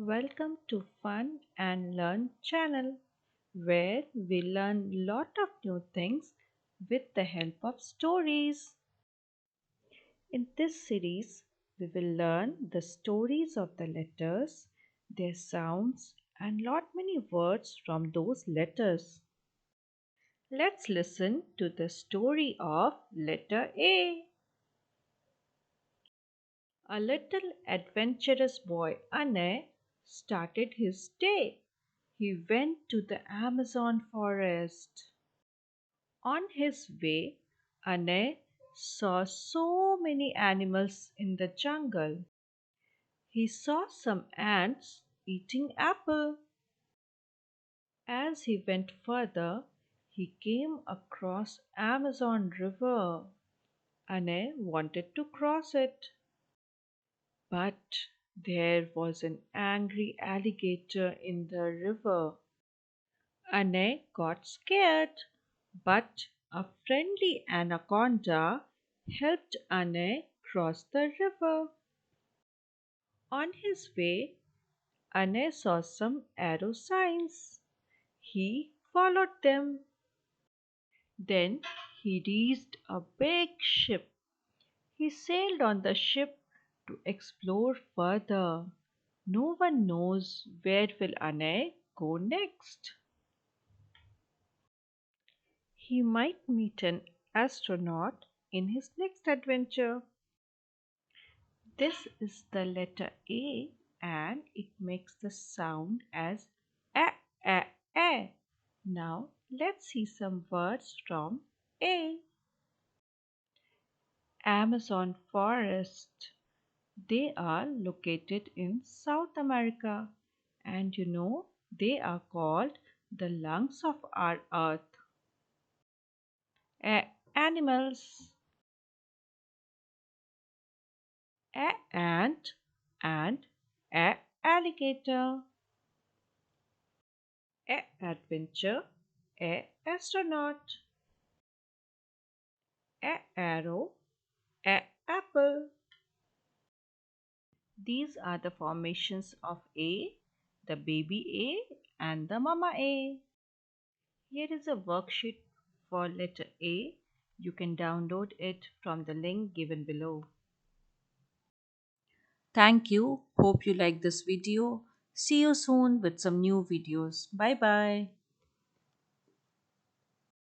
Welcome to Fun and Learn channel where we learn lot of new things with the help of stories. In this series, we will learn the stories of the letters, their sounds and lot many words from those letters. Let's listen to the story of letter A. A little adventurous boy, Anne, started his day. He went to the Amazon forest. On his way, Anne saw so many animals in the jungle. He saw some ants eating apple. As he went further, he came across Amazon River. Anne wanted to cross it. But there was an angry alligator in the river. Anne got scared, but a friendly anaconda helped Anne cross the river. On his way, Anne saw some arrow signs. He followed them. Then he reached a big ship. He sailed on the ship to explore further. No one knows where will Anne go next. He might meet an astronaut in his next adventure. This is the letter A and it makes the sound as a a a. Now let's see some words from A. Amazon forest. They are located in South America and they are called the lungs of our earth. Animals. Ant and alligator. Adventure. Astronaut. Arrow. Apple. These are the formations of A, the baby A and the mama A. Here is a worksheet for letter A. You can download it from the link given below. Thank you. Hope you like this video. See you soon with some new videos. Bye bye.